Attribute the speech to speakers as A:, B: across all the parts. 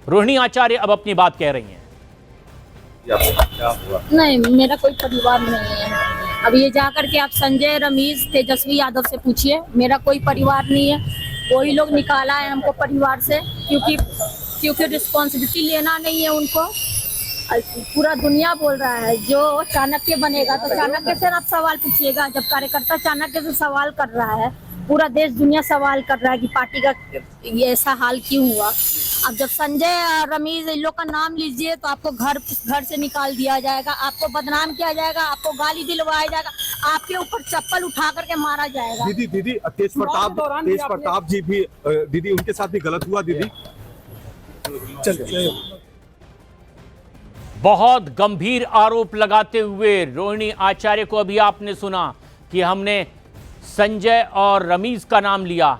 A: रोहिणी आचार्य अब अपनी बात कह रही हैं।
B: क्या हुआ?
C: नहीं, मेरा कोई परिवार नहीं है। अब ये जाकर के आप संजय, रमेश, तेजस्वी यादव से पूछिए, मेरा कोई परिवार नहीं है। वही लोग निकाला है हमको परिवार से, क्योंकि रिस्पॉन्सिबिलिटी लेना नहीं है उनको। पूरा दुनिया बोल रहा है जो चाणक्य बनेगा तो चाणक्य से आप सवाल पूछिएगा। जब कार्यकर्ता चाणक्य से सवाल कर रहा है, पूरा देश दुनिया सवाल कर रहा है कि पार्टी का ये ऐसा हाल क्यों हुआ। अब जब संजय, रमेश, इन लोग का नाम लीजिए तो आपको घर से निकाल दिया जाएगा, आपको बदनाम किया जाएगा, आपको गाली दिलवाया जाएगा, आपके ऊपर चप्पल उठा करके मारा जाएगा।
B: दीदी तेज प्रताप जी भी दीदी उनके साथ भी गलत हुआ दीदी। चलिए
A: बहुत गंभीर आरोप लगाते हुए रोहिणी आचार्य को अभी आपने सुना कि हमने संजय और रमीज का नाम लिया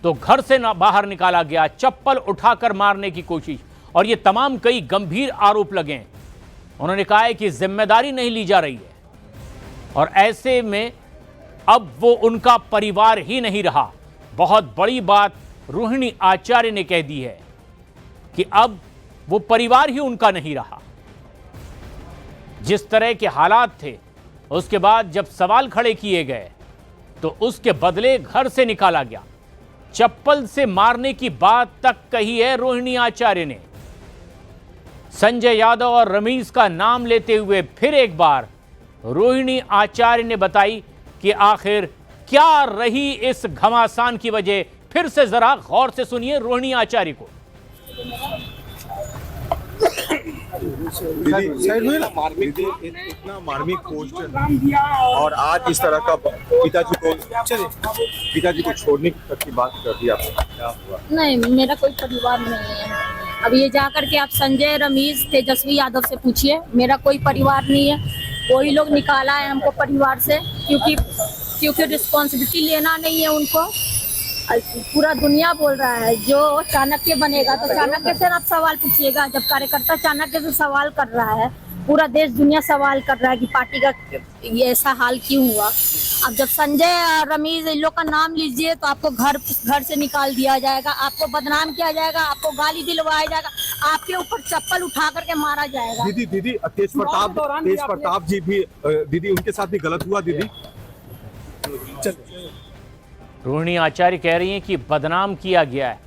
A: तो घर से बाहर निकाला गया, चप्पल उठाकर मारने की कोशिश, और ये तमाम कई गंभीर आरोप लगे। उन्होंने कहा है कि जिम्मेदारी नहीं ली जा रही है और ऐसे में अब वो उनका परिवार ही नहीं रहा। बहुत बड़ी बात रोहिणी आचार्य ने कह दी है कि अब वो परिवार ही उनका नहीं रहा। जिस तरह के हालात थे उसके बाद जब सवाल खड़े किए गए तो उसके बदले घर से निकाला गया, चप्पल से मारने की बात तक कही है रोहिणी आचार्य ने। संजय यादव और रमीज का नाम लेते हुए फिर एक बार रोहिणी आचार्य ने बताई कि आखिर क्या रही इस घमासान की वजह। फिर से जरा गौर से सुनिए रोहिणी आचार्य को।
B: दीदी इतना मार्मिक पोस्ट और आज इस तरह का पिताजी को छोड़ने तक की बात कर दी आपने, क्या हुआ?
C: नहीं, मेरा कोई परिवार नहीं है। अब ये जाकर के आप संजय, रमेश, तेजस्वी यादव से पूछिए, मेरा कोई परिवार नहीं है। वही लोग निकाला है हमको परिवार से, क्योंकि रिस्पॉन्सिबिलिटी लेना नहीं है उनको। पूरा दुनिया बोल रहा है जो चाणक्य बनेगा तो चाणक्य से आप सवाल पूछिएगा। जब कार्यकर्ता चाणक्य से सवाल कर रहा है, पूरा देश दुनिया सवाल कर रहा है कि पार्टी का ये ऐसा हाल क्यों हुआ। अब जब संजय, रमेश, इन लोग का नाम लीजिए तो आपको घर से निकाल दिया जाएगा, आपको बदनाम किया जाएगा, आपको गाली दिलवाया जाएगा, आपके ऊपर चप्पल उठा करके मारा जाएगा।
B: दीदी तेज प्रताप जी भी दीदी उनके साथ भी गलत हुआ दीदी।
A: रोहिणी आचार्य कह रही हैं कि बदनाम किया गया है,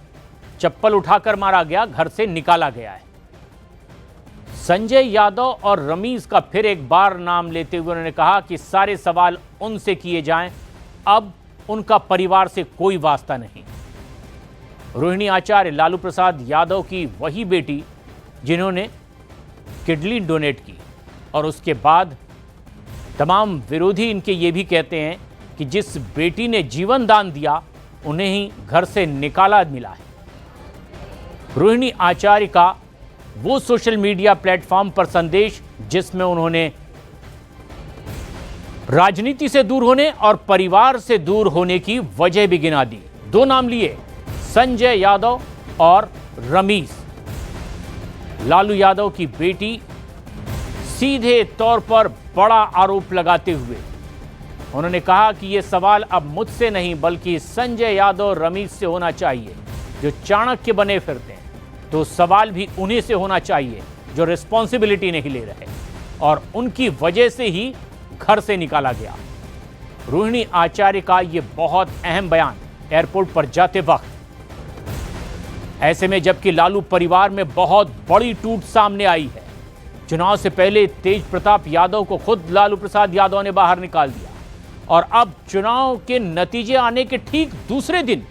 A: चप्पल उठाकर मारा गया, घर से निकाला गया है। संजय यादव और रमीज का फिर एक बार नाम लेते हुए उन्होंने कहा कि सारे सवाल उनसे किए जाएं, अब उनका परिवार से कोई वास्ता नहीं। रोहिणी आचार्य लालू प्रसाद यादव की वही बेटी जिन्होंने किडनी डोनेट की और उसके बाद तमाम विरोधी इनके ये भी कहते हैं कि जिस बेटी ने जीवन दान दिया उन्हें ही घर से निकाला मिला है। रोहिणी आचार्य का वो सोशल मीडिया प्लेटफॉर्म पर संदेश जिसमें उन्होंने राजनीति से दूर होने और परिवार से दूर होने की वजह भी गिना दी। दो नाम लिए, संजय यादव और रमीज। लालू यादव की बेटी सीधे तौर पर बड़ा आरोप लगाते हुए उन्होंने कहा कि यह सवाल अब मुझसे नहीं बल्कि संजय यादव, रमीज से होना चाहिए जो चाणक्य बने फिरते हैं, तो सवाल भी उन्हीं से होना चाहिए जो रिस्पॉन्सिबिलिटी नहीं ले रहे और उनकी वजह से ही घर से निकाला गया। रोहिणी आचार्य का यह बहुत अहम बयान एयरपोर्ट पर जाते वक्त, ऐसे में जबकि लालू परिवार में बहुत बड़ी टूट सामने आई है। चुनाव से पहले तेज प्रताप यादव को खुद लालू प्रसाद यादव ने बाहर निकाल दिया और अब चुनाव के नतीजे आने के ठीक दूसरे दिन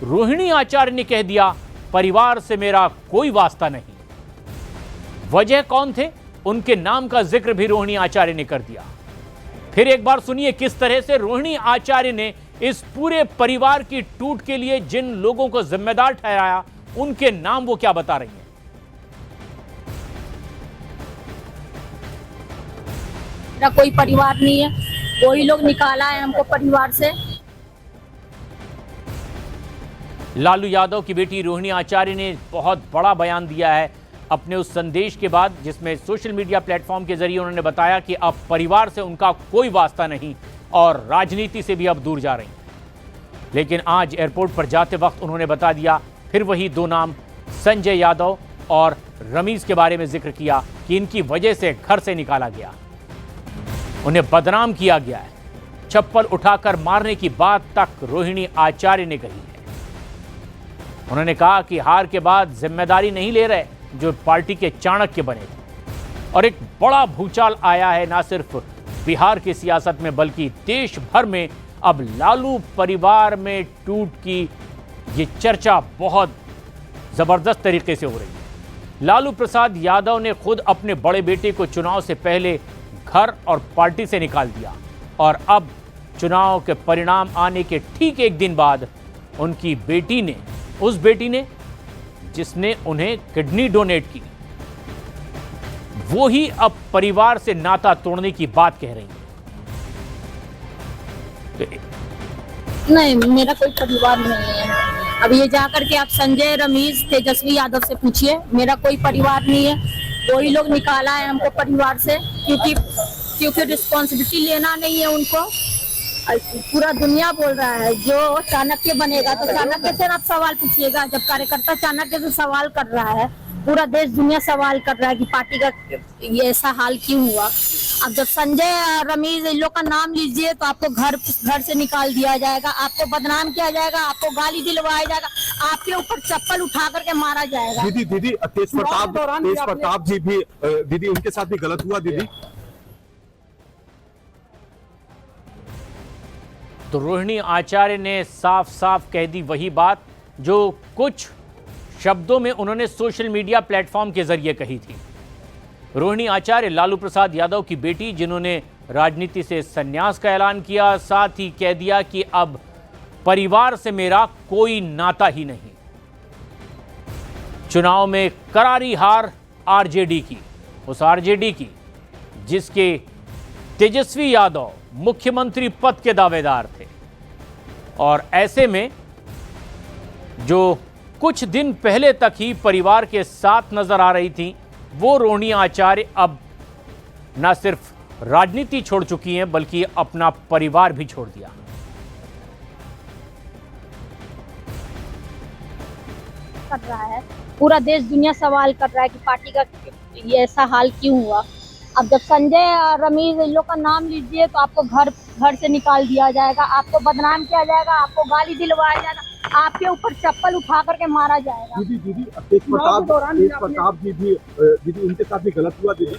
A: रोहिणी आचार्य ने कह दिया परिवार से मेरा कोई वास्ता नहीं। वजह कौन थे, उनके नाम का जिक्र भी रोहिणी आचार्य ने कर दिया। फिर एक बार सुनिए किस तरह से रोहिणी आचार्य ने इस पूरे परिवार की टूट के लिए जिन लोगों को जिम्मेदार ठहराया उनके नाम वो क्या बता रही हैं।
C: मेरा कोई परिवार नहीं है, वही लोग निकाला है हमको परिवार से।
A: लालू यादव की बेटी रोहिणी आचार्य ने बहुत बड़ा बयान दिया है अपने उस संदेश के बाद जिसमें सोशल मीडिया प्लेटफॉर्म के जरिए उन्होंने बताया कि अब परिवार से उनका कोई वास्ता नहीं और राजनीति से भी अब दूर जा रही हैं। लेकिन आज एयरपोर्ट पर जाते वक्त उन्होंने बता दिया फिर वही दो नाम, संजय यादव और रमीज के बारे में जिक्र किया कि इनकी वजह से घर से निकाला गया, उन्हें बदनाम किया गया है। चप्पल उठाकर मारने की बात तक रोहिणी आचार्य ने कही है। उन्होंने कहा कि हार के बाद जिम्मेदारी नहीं ले रहे जो पार्टी के चाणक्य बने थे, और एक बड़ा भूचाल आया है ना सिर्फ बिहार की सियासत में बल्कि देश भर में। अब लालू परिवार में टूट की ये चर्चा बहुत जबरदस्त तरीके से हो रही है। लालू प्रसाद यादव ने खुद अपने बड़े बेटे को चुनाव से पहले घर और पार्टी से निकाल दिया, और अब चुनाव के परिणाम आने के ठीक एक दिन बाद उनकी बेटी ने, उस बेटी ने जिसने उन्हें किडनी डोनेट की, वो ही अब परिवार से नाता तोड़ने की बात कह रही है।
C: नहीं, मेरा कोई परिवार नहीं है। अब ये जाकर के आप संजय, रमीज, तेजस्वी यादव से पूछिए, मेरा कोई परिवार नहीं है। वही लोग निकाला है हमको परिवार से, क्योंकि रिस्पॉन्सिबिलिटी लेना नहीं है उनको। पूरा दुनिया बोल रहा है जो चाणक्य बनेगा तो चाणक्य से आप सवाल पूछिएगा। जब कार्यकर्ता चाणक्य से सवाल कर रहा है, पूरा देश दुनिया सवाल कर रहा है कि पार्टी का ये ऐसा हाल क्यों हुआ। अब जब संजय, रमीज, इन लोग का नाम लीजिए तो आपको घर से निकाल दिया जाएगा, आपको बदनाम किया जाएगा, आपको गाली दिलवाया जाएगा, आपके ऊपर चप्पल उठा करके मारा जाएगा।
B: दीदी तेज प्रताप जी भी दीदी उनके साथ भी गलत हुआ दीदी।
A: तो रोहिणी आचार्य ने साफ साफ कह दी वही बात जो कुछ शब्दों में उन्होंने सोशल मीडिया प्लेटफॉर्म के जरिए कही थी। रोहिणी आचार्य लालू प्रसाद यादव की बेटी, जिन्होंने राजनीति से संन्यास का ऐलान किया, साथ ही कह दिया कि अब परिवार से मेरा कोई नाता ही नहीं। चुनाव में करारी हार आरजेडी की, उस आरजेडी की जिसके तेजस्वी यादव मुख्यमंत्री पद के दावेदार थे, और ऐसे में जो कुछ दिन पहले तक ही परिवार के साथ नजर आ रही थी, वो रोहिणी आचार्य अब न सिर्फ राजनीति छोड़ चुकी हैं बल्कि अपना परिवार भी छोड़ दिया।
C: कर रहा है, पूरा देश दुनिया सवाल कर रहा है कि पार्टी का ये ऐसा हाल क्यों हुआ। अब जब संजय, रमीज, इन लोग का नाम लीजिए तो आपको घर से निकाल दिया जाएगा, आपको बदनाम किया जाएगा, आपको गाली दिलवाया जाएगा, आपके ऊपर चप्पल उठा करके मारा जाएगा।
B: दीदी तेज प्रताप जी भी दीदी उनके साथ भी गलत हुआ दीदी।